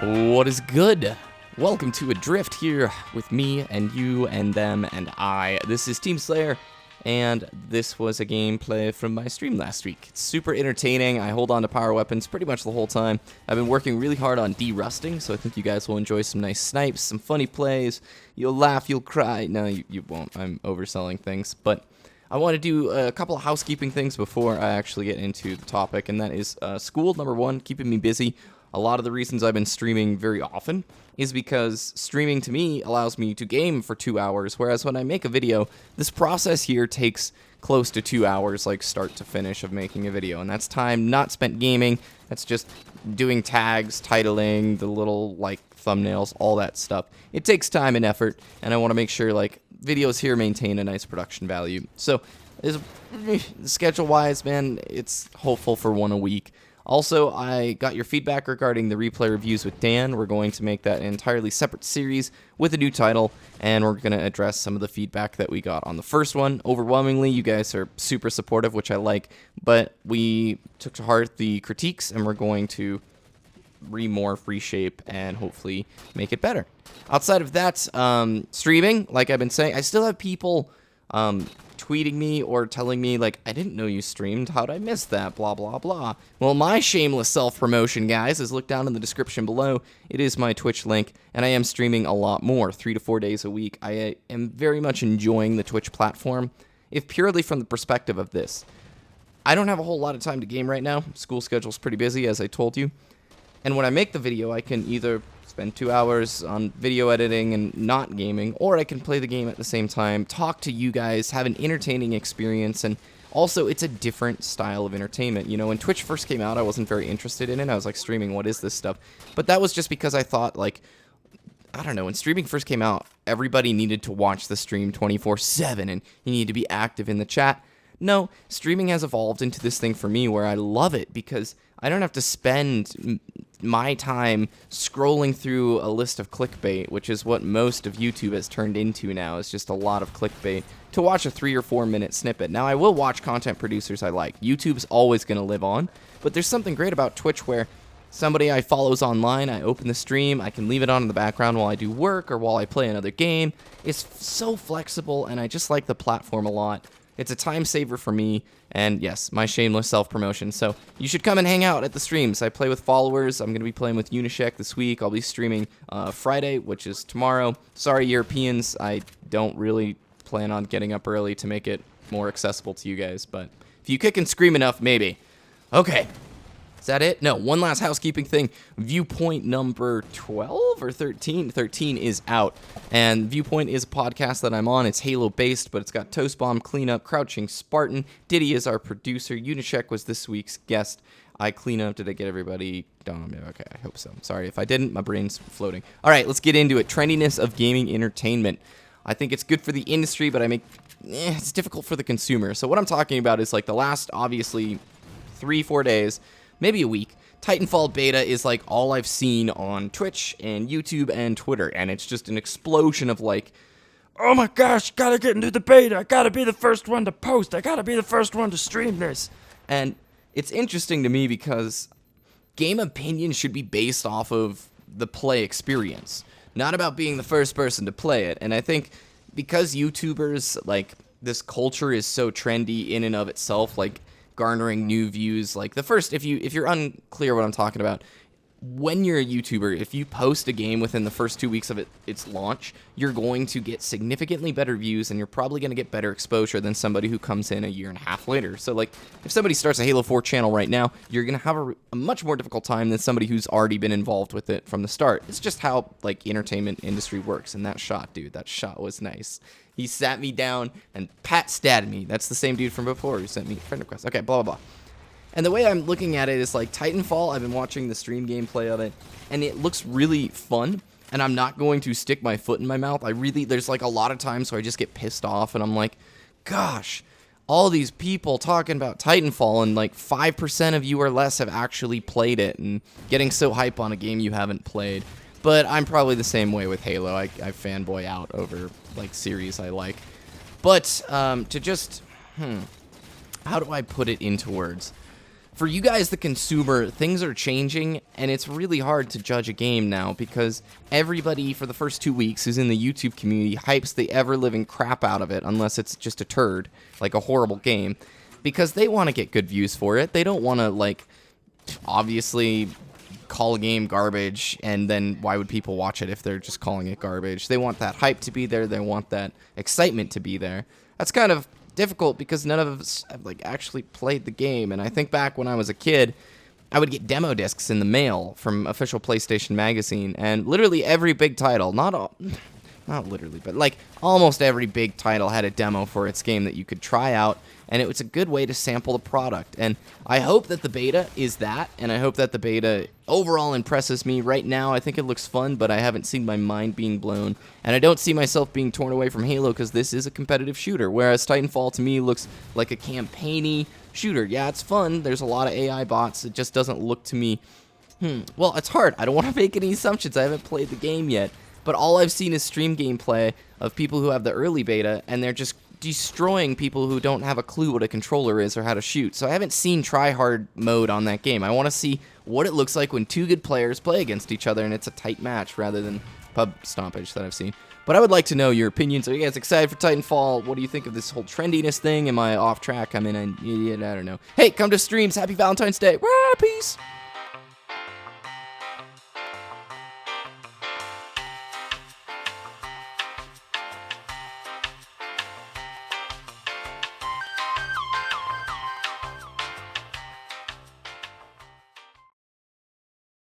What is good? Welcome to Adrift here with me and you and them and I. This is Team Slayer, and this was a gameplay from my stream last week. It's super entertaining. I hold on to power weapons pretty much the whole time. I've been working really hard on de-rusting, so I think you guys will enjoy some nice snipes, some funny plays. You'll laugh, you'll cry. No, you won't. I'm overselling things, but I want to do a couple of housekeeping things before I actually get into the topic, and that is school, number one, keeping me busy. A lot of the reasons I've been streaming very often is because streaming to me allows me to game for 2 hours, whereas when I make a video, this process here takes close to 2 hours, like start to finish of making a video, and that's time not spent gaming. That's just doing tags, titling, the little like thumbnails, all that stuff. It takes time and effort, and I want to make sure like videos here maintain a nice production value. So schedule-wise, man, it's hopeful for one a week. Also, I got your feedback regarding the replay reviews with Dan. We're going to make that an entirely separate series with a new title, and we're going to address some of the feedback that we got on the first one. Overwhelmingly, you guys are super supportive, which I like, but we took to heart the critiques, and we're going to remorph, reshape, and hopefully make it better. Outside of that, streaming, like I've been saying, I still have people tweeting me or telling me, like, I didn't know you streamed, how'd I miss that, blah, blah, blah. Well, my shameless self-promotion, guys, is look down in the description below. It is my Twitch link, and I am streaming a lot more, 3 to 4 days a week. I am very much enjoying the Twitch platform, if purely from the perspective of this. I don't have a whole lot of time to game right now. School schedule's pretty busy, as I told you. And when I make the video, I can either spend 2 hours on video editing and not gaming, or I can play the game at the same time, talk to you guys, have an entertaining experience, and also it's a different style of entertainment. You know, when Twitch first came out, I wasn't very interested in it. I was like, streaming, what is this stuff? But that was just because I thought, like, I don't know, when streaming first came out, everybody needed to watch the stream 24/7, and you need to be active in the chat. No, streaming has evolved into this thing for me where I love it because I don't have to spend my time scrolling through a list of clickbait, which is what most of YouTube has turned into now, is just a lot of clickbait, to watch a 3 or 4 minute snippet. Now, I will watch content producers I like. YouTube's always going to live on, but there's something great about Twitch where somebody I follows online, I open the stream, I can leave it on in the background while I do work or while I play another game. It's so flexible, and I just like the platform a lot. It's a time saver for me, and yes, my shameless self-promotion. So you should come and hang out at the streams. I play with followers. I'm going to be playing with Unishek this week. I'll be streaming Friday, which is tomorrow. Sorry, Europeans, I don't really plan on getting up early to make it more accessible to you guys, but if you kick and scream enough, maybe. Okay. Is that it? No, one last housekeeping thing. Viewpoint number 12 or 13? 13 is out. And Viewpoint is a podcast that I'm on. It's Halo-based, but it's got Toast Bomb, Cleanup, Crouching Spartan. Diddy is our producer. Unishek was this week's guest. I clean up. Did I get everybody done? Okay, I hope so. Sorry if I didn't. My brain's floating. All right, let's get into it. Trendiness of gaming entertainment. I think it's good for the industry, but it's difficult for the consumer. So what I'm talking about is like the last, obviously, 3-4 days, maybe a week. Titanfall beta is like all I've seen on Twitch and YouTube and Twitter, and it's just an explosion of like, oh my gosh, gotta get into the beta, I gotta be the first one to post, I gotta be the first one to stream this. And it's interesting to me because game opinion should be based off of the play experience, not about being the first person to play it. And I think because YouTubers, like, this culture is so trendy in and of itself, like, garnering new views, like the first, if you're unclear what I'm talking about, when you're a YouTuber, if you post a game within the first 2 weeks of its launch, you're going to get significantly better views, and you're probably going to get better exposure than somebody who comes in a year and a half later. So like, if somebody starts a Halo 4 channel right now, you're going to have a much more difficult time than somebody who's already been involved with it from the start. It's just how like entertainment industry works. And that shot, dude, that shot was nice. He sat me down and Pat statted me. That's the same dude from before who sent me a friend request. Okay, blah, blah, blah. And the way I'm looking at it is like Titanfall, I've been watching the stream gameplay of it, and it looks really fun, and I'm not going to stick my foot in my mouth. There's like a lot of times where I just get pissed off, and I'm like, gosh, all these people talking about Titanfall, and like 5% of you or less have actually played it, and getting so hype on a game you haven't played. But I'm probably the same way with Halo. I fanboy out over like series I like. But to just, how do I put it into words? For you guys, the consumer, things are changing, and it's really hard to judge a game now because everybody for the first 2 weeks who's in the YouTube community hypes the ever-living crap out of it, unless it's just a turd, like a horrible game, because they want to get good views for it. They don't want to, like, obviously call a game garbage, and then why would people watch it if they're just calling it garbage? They want that hype to be there. They want that excitement to be there. That's kind of difficult because none of us have like actually played the game. And I think back when I was a kid, I would get demo discs in the mail from official PlayStation magazine, and literally every big title, not literally, but like almost every big title had a demo for its game that you could try out, and it was a good way to sample the product. And I hope that the beta is that, and I hope that the beta overall impresses me. Right now, I think it looks fun, but I haven't seen my mind being blown, and I don't see myself being torn away from Halo because this is a competitive shooter, whereas Titanfall to me looks like a campaigny shooter. Yeah, it's fun. There's a lot of AI bots. It just doesn't look to me, well, it's hard. I don't want to make any assumptions. I haven't played the game yet. But all I've seen is stream gameplay of people who have the early beta, and they're just destroying people who don't have a clue what a controller is or how to shoot. So I haven't seen try-hard mode on that game. I want to see what it looks like when two good players play against each other, and it's a tight match rather than pub stompage that I've seen. But I would like to know your opinions. Are you guys excited for Titanfall? What do you think of this whole trendiness thing? Am I off track? I mean, I don't know. Hey, come to streams. Happy Valentine's Day. Peace.